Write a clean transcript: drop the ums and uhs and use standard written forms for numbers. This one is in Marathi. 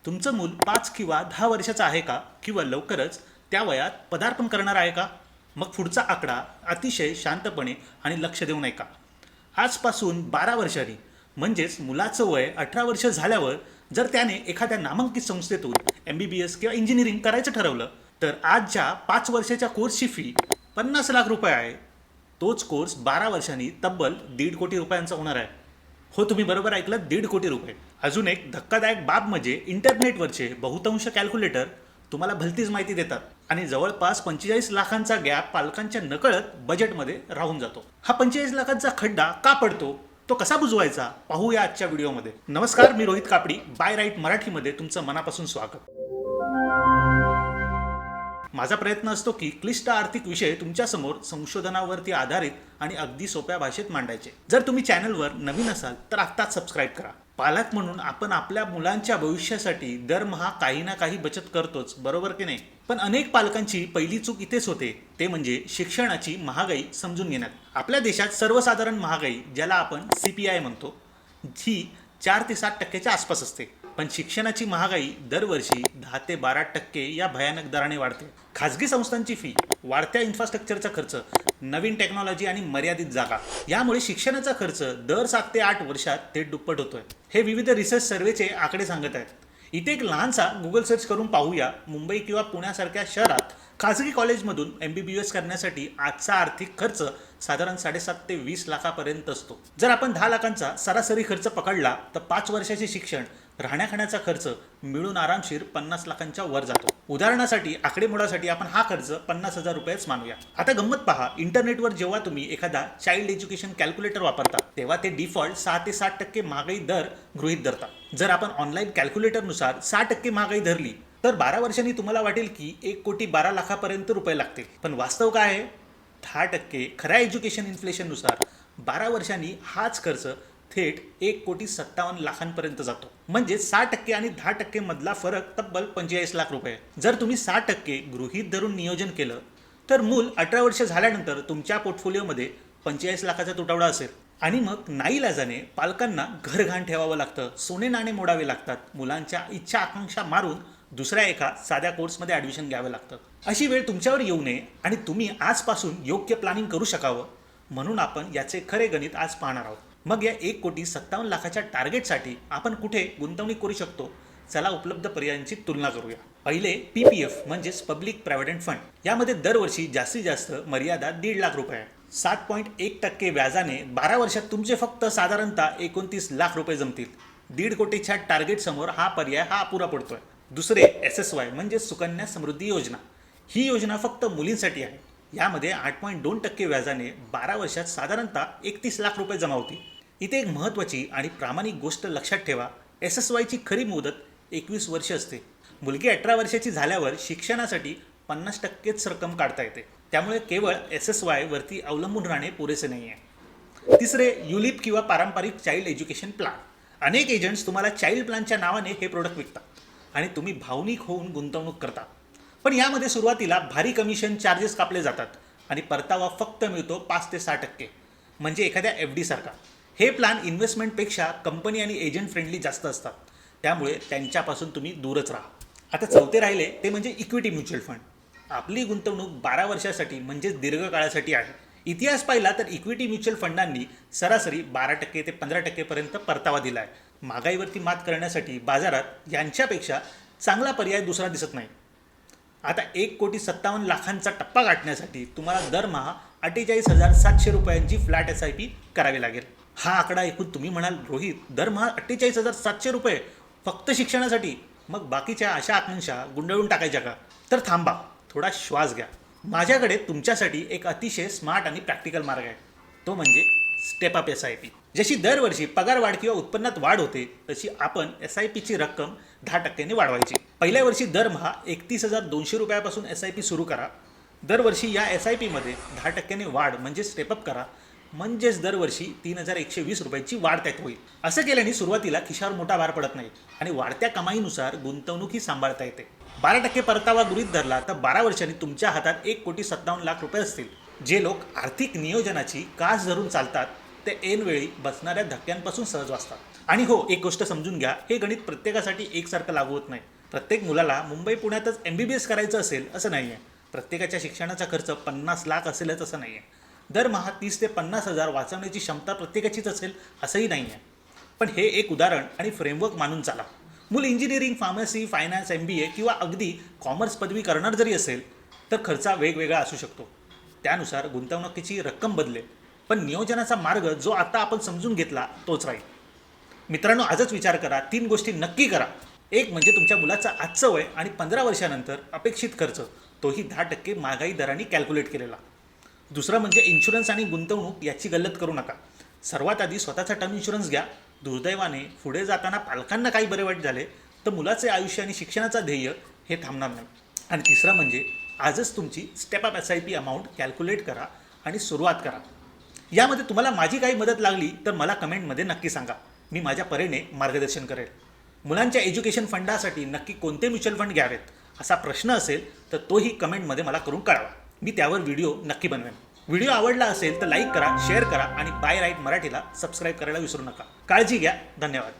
तुमचं मूल 5 किंवा 10 वर्षाचं आहे का किंवा लवकरच त्या वयात पदार्पण करणार आहे का? मग पुढचा आकडा अतिशय शांतपणे आणि लक्ष देऊन ऐका. आजपासून 12 वर्षांनी म्हणजेच मुलाचं वय 18 वर्ष झाल्यावर जर त्याने एखाद्या नामांकित संस्थेतून MBBS किंवा इंजिनिअरिंग करायचं ठरवलं तर आज ज्या 5 वर्षाच्या कोर्सची फी 50 लाख रुपये आहे तोच कोर्स 12 वर्षांनी तब्बल 1.5 कोटी रुपयांचा होणार आहे. हो, तुम्ही बरोबर ऐकलं, 1.5 कोटी रुपये. अजून एक धक्कादायक बाब म्हणजे इंटरनेटवरचे बहुतांश कॅल्क्युलेटर तुम्हाला भलतीच माहिती देतात आणि जवळपास 45 लाखांचा गॅप पालकांच्या नकळत बजेटमध्ये राहून जातो. हा 45 लाखांचा खड्डा का पडतो, तो कसा बुजवायचा, पाहूया आजच्या व्हिडिओमध्ये. नमस्कार, मी रोहित कापडी, बाय राईट मराठीमध्ये तुमचं मनापासून स्वागत. माझा प्रयत्न असतो की क्लिष्ट आर्थिक विषय तुमच्यासमोर संशोधनावरती आधारित आणि अगदी सोप्या भाषेत मांडायचे. जर तुम्ही चॅनलवर नवीन असाल तर आत्ताच सबस्क्राईब करा. पालक म्हणून आपण आपल्या मुलांच्या भविष्यासाठी दरमहा काही ना काही बचत करतोच, बरोबर की नाही? पण अनेक पालकांची पहिली चूक इथेच होते, ते म्हणजे शिक्षणाची महागाई समजून घेण्यात. आपल्या देशात सर्वसाधारण महागाई, ज्याला आपण CPI म्हणतो, ही 4 ते 7% आसपास असते. पण शिक्षणाची महागाई दरवर्षी 10 ते 12% या भयानक दराने वाढते. खाजगी संस्थांची फी, वाढत्या इन्फ्रास्ट्रक्चरचा खर्च, नवीन टेक्नॉलॉजी आणि मर्यादित जागा, यामुळे शिक्षणाचा खर्च दर 7 ते 8 वर्षात थेट दुप्पट होतोय. हे विविध रिसर्च सर्वेचे आकडे सांगत आहेत. इथे एक लहानसा गुगल सर्च करून पाहूया. मुंबई किंवा पुण्यासारख्या शहरात खाजगी कॉलेजमधून MBBS करण्यासाठी आजचा आर्थिक खर्च साधारण 7.5 ते 20 लाखापर्यंत असतो. जर आपण 10 लाखांचा सरासरी खर्च पकडला तर 5 वर्षाचे शिक्षण, राहण्याखाण्याचा खर्च मिळून आरामशीर 50 लाखांच्या वर जातो. उदाहरणासाठी, आकडेमोडासाठी आपण हा खर्च 50,000 रुपयेच मानूया. आता गंमत पहा, इंटरनेटवर जेव्हा तुम्ही एखादा चाइल्ड एज्युकेशन कॅल्क्युलेटर वापरता तेव्हा ते डिफॉल्ट 6 ते 7% महागाई दर गृहीत धरतात. जर आपण ऑनलाईन कॅल्क्युलेटरनुसार 6% महागाई धरली तर 12 वर्षांनी तुम्हाला वाटेल की 1,12,00,000पर्यंत रुपये लागतील. पण वास्तव काय आहे? 10% खऱ्या एज्युकेशन इन्फ्लेशननुसार 12 वर्षांनी हाच खर्च थेट 1,57,00,000पर्यंत जातो. म्हणजे 6% आणि 10% मधला फरक तब्बल 45 लाख रुपये. जर तुम्ही 6% गृहीत धरून नियोजन केलं तर मूल 18 वर्ष झाल्यानंतर तुमच्या पोर्टफोलिओमध्ये 45 लाखाचा तुटवडा असेल. आणि मग नाईलाजाने पालकांना घरघाण ठेवावं लागतं, सोने नाणे मोडावे लागतात, मुलांच्या इच्छा आकांक्षा मारून दुसऱ्या एका साध्या कोर्समध्ये ॲडमिशन घ्यावं लागतं. अशी वेळ तुमच्यावर येऊ नये आणि तुम्ही आजपासून योग्य प्लॅनिंग करू शकावं म्हणून आपण याचे खरे गणित आज पाहणार आहोत. मग या 1,57,00,000च्या टार्गेटसाठी आपण कुठे गुंतवणूक करू शकतो? चला उपलब्ध पर्यायांची तुलना करूया. पहिले PPF म्हणजेच पब्लिक प्रॉव्हिडंट फंड. यामध्ये दरवर्षी जास्तीत जास्त मर्यादा 1.5 लाख रुपये आहे. 7.1% व्याजाने 12 वर्षात तुमचे फक्त साधारणतः 29 लाख रुपये जमतील. 1.5 कोटीच्या टार्गेट समोर हा पर्याय अपुरा पडतोय. दुसरे SSY म्हणजे सुकन्या समृद्धी योजना. ही योजना फक्त मुलींसाठी आहे. यामध्ये 8.2% व्याजाने 12 वर्षात साधारणतः 31 लाख रुपये जमा होतील. इथे एक महत्त्वाची आणि प्रामाणिक गोष्ट लक्षात ठेवा, SSYची खरी मुदत 21 वर्ष असते. मुलगी 18 वर्षाची झाल्यावर शिक्षणासाठी 50%च रक्कम काढता येते. त्यामुळे केवळ SSY वरती अवलंबून राहणे पुरेसे नाही आहे. तिसरे ULIP किंवा पारंपरिक चाइल्ड एज्युकेशन प्लॅन. अनेक एजंट्स तुम्हाला चाइल्ड प्लॅनच्या नावाने हे प्रोडक्ट विकतात आणि तुम्ही भावनिक होऊन गुंतवणूक करता. पण यामध्ये सुरुवातीला भारी कमिशन चार्जेस कापले जातात आणि परतावा फक्त मिळतो 5 ते 6%, म्हणजे एखाद्या FD सारखा. हे प्लॅन इन्व्हेस्टमेंटपेक्षा कंपनी आणि एजंट फ्रेंडली जास्त असतात, त्यामुळे त्यांच्यापासून तुम्ही दूरच राहा. आता चौथे राहिले ते म्हणजे इक्विटी म्युच्युअल फंड. आपली गुंतवणूक 12 वर्षासाठी म्हणजेच दीर्घकाळासाठी आहे. इतिहास पाहिला तर इक्विटी म्युच्युअल फंडांनी सरासरी 12% ते 15% परतावा दिला आहे. महागाईवरती मात करण्यासाठी बाजारात यांच्यापेक्षा चांगला पर्याय दुसरा दिसत नाही. आता 1,57,00,000चा टप्पा गाठण्यासाठी तुम्हाला दरमहा 48,700 रुपयांची फ्लॅट SIP करावी लागेल. हा आकडा ऐकून तुम्ही म्हणाल, रोहित, दरमहा 48,700 रुपये फक्त शिक्षणासाठी? मग बाकीच्या अशा आकांक्षा गुंडाळून टाकायच्या का? तर थांबा, थोडा श्वास घ्या. माझ्याकडे तुमच्यासाठी एक अतिशय स्मार्ट आणि प्रॅक्टिकल मार्ग आहे. तो म्हणजे स्टेप अप SIP. जशी दरवर्षी पगार वाढ किंवा उत्पन्नात वाढ होते तशी आपण SIPची रक्कम 10%ने वाढवायची. पहिल्या वर्षी दरमहा 31,200 रुपयापासून SIP सुरू करा. दरवर्षी या SIPमध्ये 10%ने वाढ म्हणजे स्टेपअप करा, म्हणजेच दरवर्षी 3,120 रुपयाची वाढ त्यात होईल. असं केल्याने सुरुवातीला खिशावर मोठा भार पडत नाही आणि वाढत्या कमाईनुसार गुंतवणूकही सांभाळता येते. 12% परतावा गृहीत धरला तर 12 वर्षांनी तुमच्या हातात 1,57,00,000 रुपये असतील. जे लोक आर्थिक नियोजनाची कास धरून चालतात ते ऐनवेळी बसणाऱ्या धक्क्यांपासून सहज वाचतात. आणि हो, एक गोष्ट समजून घ्या, हे गणित प्रत्येकासाठी एकसारखं लागू होत नाही. प्रत्येक मुलाला मुंबई पुण्यातच MBBS करायचं असेल असं नाही आहे. प्रत्येकाच्या शिक्षणाचा खर्च 50 लाख असेलच असं नाही आहे. दरमहा 30 ते 50 हजार वाचवण्याची क्षमता प्रत्येकाचीच असेल असंही नाही आहे. पण हे एक उदाहरण आणि फ्रेमवर्क मानून चाला. मूल इंजिनिअरिंग, फार्मसी, फायनान्स, MBA किंवा अगदी कॉमर्स पदवी करणार जरी असेल तर खर्च वेगवेगळा असू शकतो. त्यानुसार गुंतवणुकीची रक्कम बदलेल, पण नियोजनाचा मार्ग जो आता आपण समजून घेतला तोच राहील. मित्रांनो, आजच विचार करा, 3 गोष्टी नक्की करा. एक म्हणजे तुमच्या मुलाचं आजचं वय आणि 15 वर्षानंतर अपेक्षित खर्च, तोही 10% महागाई दराने कॅल्क्युलेट केलेला. दुसरं म्हणजे इन्शुरन्स आणि गुंतवणूक याची गल्लत करू नका. सर्वात आधी स्वतःचा टर्म इन्शुरन्स घ्या. दुर्दैवाने पुढे जाताना पालकांना काही बरे वाईट झाले तर मुलाचे आयुष्य आणि शिक्षणाचा ध्येय हे थांबणार नाही. आणि तिसरं म्हणजे आजच तुमची step up SIP amount calculate करा आणि सुरुवात करा. यामध्ये तुम्हाला माझी काही मदत लागली तर मला कमेंटमध्ये नक्की सांगा. मी माझ्या परीने मार्गदर्शन करेल. मुलांच्या एज्युकेशन फंडासाठी नक्की कोणते म्युच्युअल फंड घ्यावेत असा प्रश्न असेल तर तोही कमेंटमध्ये मला करून कळवा. मी त्यावर व्हिडिओ नक्की बनवेन. व्हिडिओ आवडला असेल तर लाईक करा, शेअर करा आणि बाय राईट मराठीला सबस्क्राईब करायला विसरू नका. काळजी घ्या. धन्यवाद.